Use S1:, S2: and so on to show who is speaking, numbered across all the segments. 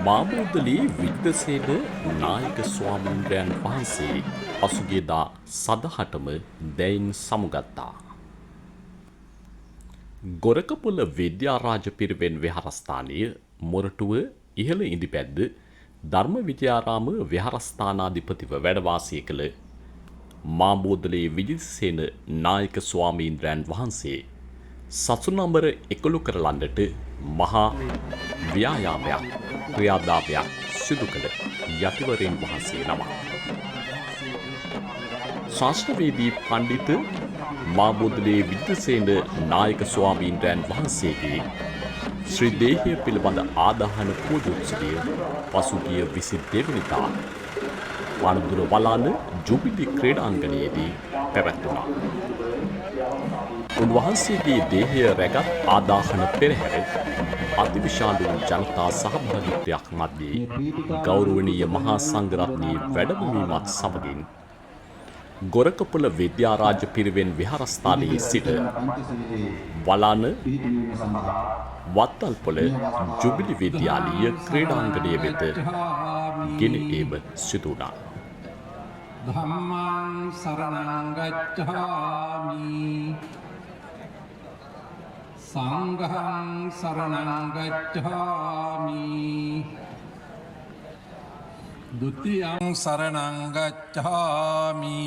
S1: මාබෝදලේ විද්දසේන නායක ස්වාමීන්ද්‍රයන් වහන්සේ පසුගියදා සදහටම දැයින් සමුගත්තා. ගොරකපොළ විද්‍යාරාජ පිරිවෙන් විහාරස්ථානය මොරටුව ඉහළ ඉදිපැද්ද ධර්ම විද්‍යාරාම විහාරස්ථානාධිපතිව වැඩවාසය කළ මාබෝදලේ විජිතසේන නායක ස්වාමීන්ද්‍රයන් වහන්සේ සසුනම්බර 11 කරලන්නට මහා ව්‍යායාමයක් ක්‍රියාදාමයක් සිදු කළ යතිවරයන් වහන්සේ නමක්. ශාස්ත්‍රවේදී පණ්ඩිත මාබෝදලේ විජිතසේන නායක ස්වාමීන්ද්‍රයන් වහන්සේගේ ශ්‍රී දේහය පිළිබඳ ආදාහන පූජෝත්සවය පසුගිය 22 වෙනිදා වනදුර වලාන ජුබිලි ක්‍රීඩාංගණයේදී පැවැත්වුණා. උන්වහන්සේගේ දේහය රැගත් ආදාහන පෙරහැර අතිවිශාල ජනතා සහභාගීත්වයක් මැද්දේ ගෞරවනීය මහා සංඝරත්නයේ වැඩමවීමත් සමගින් ගොරකපොළ විද්‍යාරාජ පිරිවෙන් විහාරස්ථානයේ සිට වලාන වත්තල්පොළ ජුබිලි විද්‍යාලීය ක්‍රීඩාංගණය වෙත ගෙන ඒම සිදු වුණා.
S2: ධම්මං සරණං ගච්ඡාමි සංඝං සරණං ගච්ඡාමි ဒ ුතියං සරණං ගච්ඡාමි.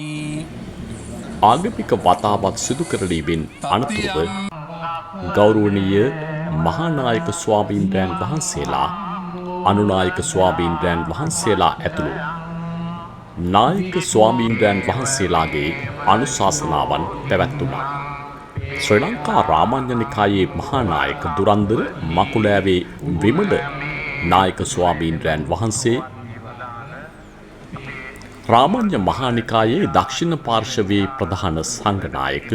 S1: ආගමික වතාවත් සිදු කරලීමෙන් අනතුරුව ගෞරවනීය මහානායක ස්වාමීන්ද්‍රයන් වහන්සේලා අනුනායක ස්වාමීන්ද්‍රයන් වහන්සේලා ඇතුළු නායක ස්වාමීන්ද්‍රයන් වහන්සේලාගේ අනුශාසනාවන් පැවැත්වුණා. ශ්‍රී ලංකා රාමඤ්ඤ නිකායේ මහානායක දුරන්දර මකුලෑවේ විමල නායක ස්වාමීන්ද්‍රයන් වහන්සේ රාමඤ්ඤ මහානිකායේ දක්ෂිණ පාර්ශවයේ ප්‍රධාන සංඝනායක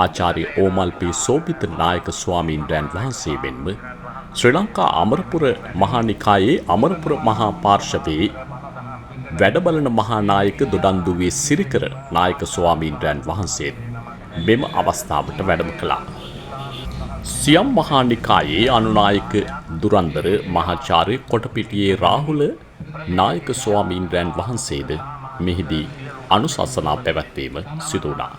S1: ආචාර්ය ඕමල්පී සෝභිත නායක ස්වාමීන්ද්‍රයන් වහන්සේ මෙන්ම ශ්‍රී ලංකා අමරපුර මහානිකායේ අමරපුර මහා පාර්ශවයේ වැඩබලන මහානායක දොඩන්දුවේ සිරිකර නායක ස්වාමීන්ද්‍රයන් වහන්සේ මෙම අවස්ථාවට වැඩම කළා. සියම් මහානිකායේ අනුනායක දුරන්දර මහාචාර්ය කොටපිටියේ රාහුල නායක ස්වාමීන්ද්‍රයන් වහන්සේද මෙහිදී අනුශාසනා පැවැත්වීම සිදු වුණා.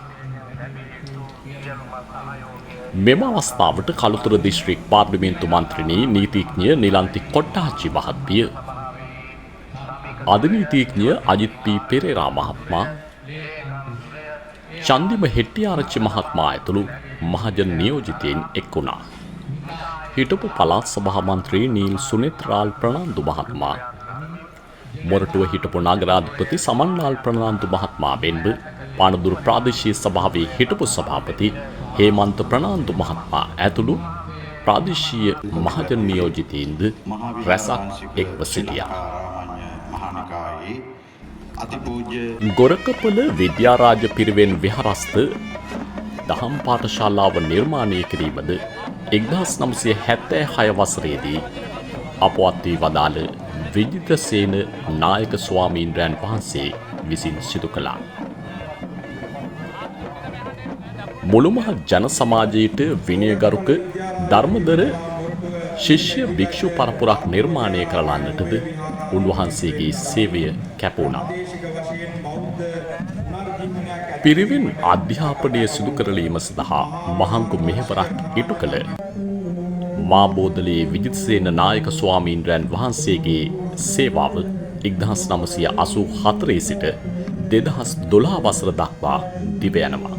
S1: මෙම අවස්ථාවට කළුතර දිස්ත්‍රික් පාර්ලිමේන්තු මන්ත්‍රිණී නීතිඥ නිලන්ති කොට්ටාචි මහත්මිය, අධිනීතිඥ අජිත් පී පෙරේරා මහත්මයා, චන්දිම හෙට්ටිආරච්චි මහත්මයා ඇතුළු මහජන නියෝජිතයින් එක් වුණා. හිටපු පළාත් සභා මන්ත්‍රී නීල් සුනේත්‍රාල් ප්‍රනාන්දු මහත්මයා, මොරටුව හිටපු නගරාධිපති සමන්ලාල් ප්‍රනාන්දු මහත්මයා මෙන්ම පානදුර ප්‍රාදේශීය සභාවේ හිටපු සභාපති හේමන්ත ප්‍රනාන්දු මහත්මයා ඇතුළු ප්‍රාදේශීය මහජන නියෝජිතයින්ද රැසක් එක්ව සිටියා. ගොරකපොළ විද්‍යාරාජ පිරිවෙන් විහාරස්ථ දහම් පාඨශාලාව නිර්මාණය කිරීමද 1976 වසරේදී අපවත් වී වදාළ විජිතසේන නායක ස්වාමීන්ද්‍රයන් වහන්සේ විසින් සිදු කළා. මුළුමහත් ජන සමාජයට විනයගරුක ධර්මදර ශිෂ්‍ය භික්ෂු පරපුරක් නිර්මාණය කරලන්නටද උන්වහන්සේගේ සේවය කැප වුණා. පිරිවෙන් අධ්‍යාපනය සිදු කරලීම සඳහා මහඟු මෙහෙවරක් ඉටු කළ මාබෝදලේ විජිතසේන නායක ස්වාමීන්ද්‍රයන් වහන්සේගේ සේවාව 1984 සිට 2012 වසර දක්වා දිව යනවා.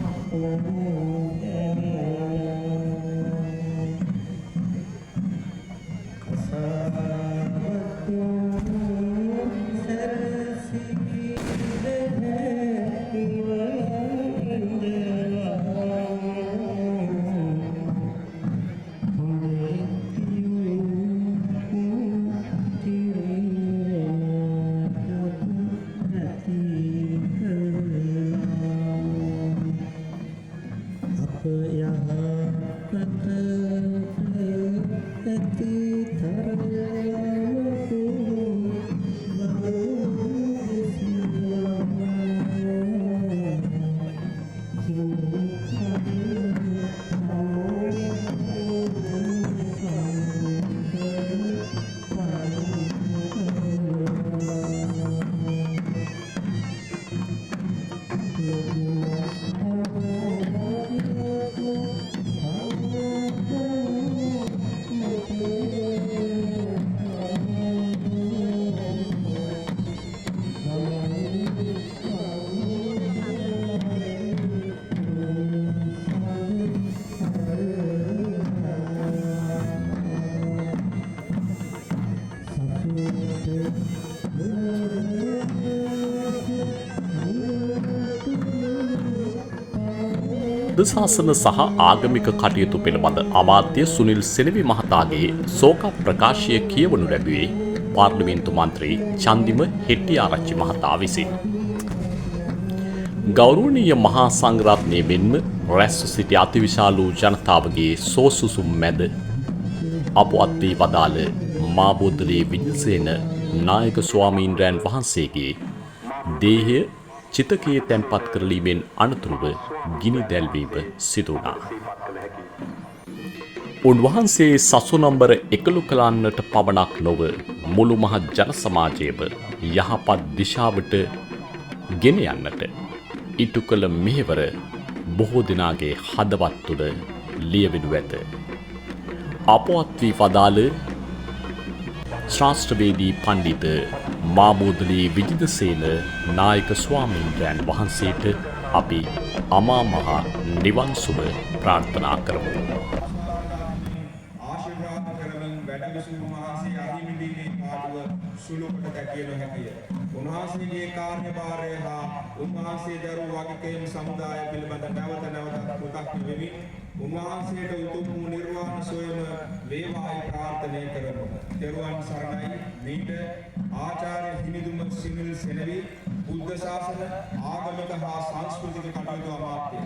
S1: බුද්ධ ශාසන සහ ආගමික කටයුතු පිළිබඳ අමාත්‍ය සුනිල් සෙනවි මහතාගේ ශෝක ප්‍රකාශය කියවනු ලැබුවේ පාර්ලිමේන්තු මන්ත්‍රී චන්දිම හෙට්ටිආරච්චි මහතා විසින්. ගෞරවනීය මහා සංඝරත්නය මෙන්ම රැස්ව සිටි අතිවිශාල වූ ජනතාවගේ සෝසුසුම් මැද අපවත් වී වදාළ මාබෝධලේ විජිතසේන නායක ස්වාමීන්ද්‍රයන් වහන්සේගේ දේහය චිතකයේ තැන්පත් කරලීමෙන් අනතුරුව ගිනි දැල්වීම සිදු වුණා. උන්වහන්සේ සසුනම්බර එකළු කළන්නට පමණක් නොව මුළු මහත් ජන සමාජයම යහපත් දිශාවට ගෙන යන්නට ඉටු කළ මෙහෙවර බොහෝ දෙනාගේ හදවත් තුළ ලියවෙනු ඇත. අපවත් වී වදාළ ශාස්ත්‍රවේදී පණ්ඩිත මාබෝධලේ විජිතසේන නායක ස්වාමීන්ද්‍රයන් වහන්සේට අපි අමා මහ නිවන් සුව ප්‍රාර්ථනා කරමු.
S3: ආශිර්වාද කරමින් වැඩවිසූ මහසේ අහිමිදීමේ පාඩුව සුළු කොට දැකිය නොහැකිය. උන්වහන්සේගේ කාර්යභාරය හා උන්වහන්සේ දරූ වගකීම් සමුදාය පිළිබඳ නැවත නැවතත් කෘතඥ වෙමි. උන්වහන්සේට උතුම් වූ නිර්වාණ සොයම වේවායි ප්‍රාර්ථනා කරමු. තෙරුවන් සරණයි. මීට ආචාර්ය හිමිදුම සිනිල් සෙනවි බුද්ධ ශාසන ආගමික හා සංස්කෘතික කටයුතු අමාත්‍ය